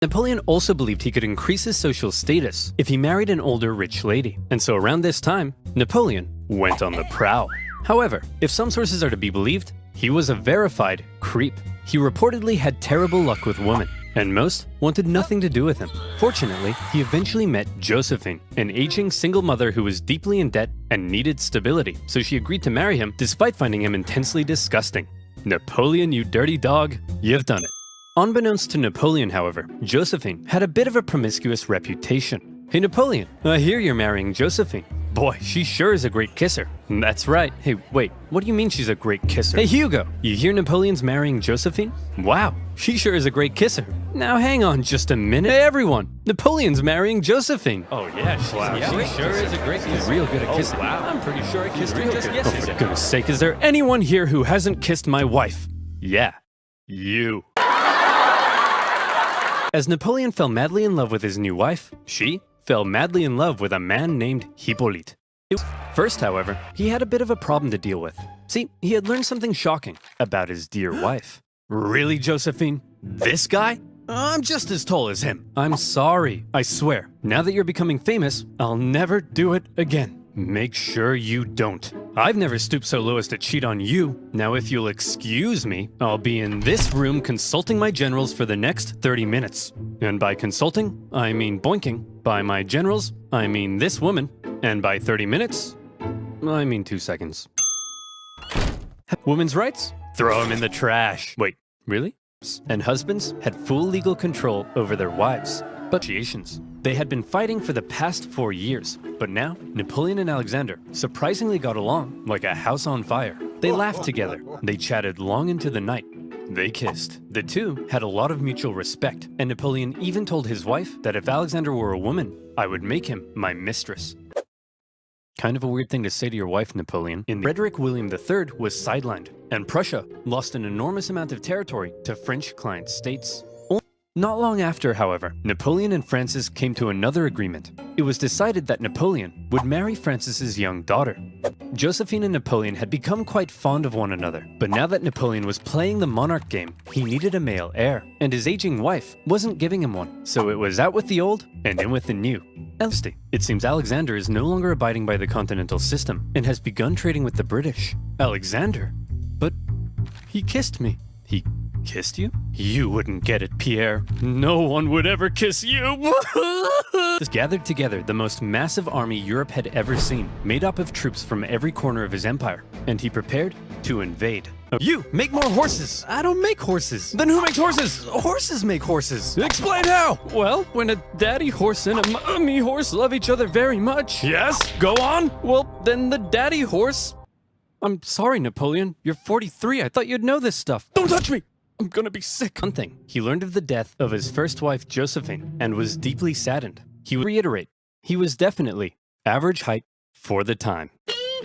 Napoleon also believed he could increase his social status if he married an older rich lady, and so around this time, Napoleon went on the prowl. However, if some sources are to be believed, he was a verified creep. He reportedly had terrible luck with women, and most wanted nothing to do with him. Fortunately, he eventually met Josephine, an aging single mother who was deeply in debt and needed stability, so she agreed to marry him despite finding him intensely disgusting. Napoleon, you dirty dog, you've done it. Unbeknownst to Napoleon, however, Josephine had a bit of a promiscuous reputation. Hey Napoleon, I hear you're marrying Josephine. Boy, she sure is a great kisser. That's right. Hey, wait, what do you mean she's a great kisser? Hey Hugo, you hear Napoleon's marrying Josephine? Wow, she sure is a great kisser. Now hang on just a minute. Hey everyone, Napoleon's marrying Josephine. Oh yeah, she sure is a great kisser. She's real good at kissing. Wow, I'm pretty sure I kissed her just yesterday. For goodness sake, is there anyone here who hasn't kissed my wife? Yeah, you. As Napoleon fell madly in love with his new wife, she fell madly in love with a man named Hippolyte. First, however, he had a bit of a problem to deal with. See, he had learned something shocking about his dear wife. Really, Josephine? This guy? I'm just as tall as him. I'm sorry, I swear. Now that you're becoming famous, I'll never do it again. Make sure you don't. I've never stooped so low as to cheat on you. Now if you'll excuse me, I'll be in this room consulting my generals for the next 30 minutes. And by consulting, I mean boinking. By my generals, I mean this woman. And by 30 minutes, I mean 2 seconds. Women's rights? Throw them in the trash. Wait, really? And husbands had full legal control over their wives. But they had been fighting for the past 4 years, but now Napoleon and Alexander surprisingly got along like a house on fire. They laughed together, they chatted long into the night, they kissed. The two had a lot of mutual respect, and Napoleon even told his wife that if Alexander were a woman, I would make him my mistress. Kind of a weird thing to say to your wife, Napoleon. Frederick William III was sidelined, and Prussia lost an enormous amount of territory to French client states. Not long after, however, Napoleon and Francis came to another agreement. It was decided that Napoleon would marry Francis's young daughter. Josephine and Napoleon had become quite fond of one another, but now that Napoleon was playing the monarch game, he needed a male heir, and his aging wife wasn't giving him one, so it was out with the old and in with the new. It seems Alexander is no longer abiding by the continental system and has begun trading with the British. Alexander? But he kissed me. He kissed you? You wouldn't get it, Pierre. No one would ever kiss you. Gathered together the most massive army Europe had ever seen, made up of troops from every corner of his empire, and he prepared to invade. You make more horses. I don't make horses. Then who makes horses? Horses make horses. Explain how. Well, when a daddy horse and a mommy horse love each other very much. Yes, go on. Well, then the daddy horse... I'm sorry, Napoleon. You're 43. I thought you'd know this stuff. Don't touch me. I'm gonna be sick. One thing, he learned of the death of his first wife, Josephine, and was deeply saddened. He would reiterate, he was definitely average height for the time.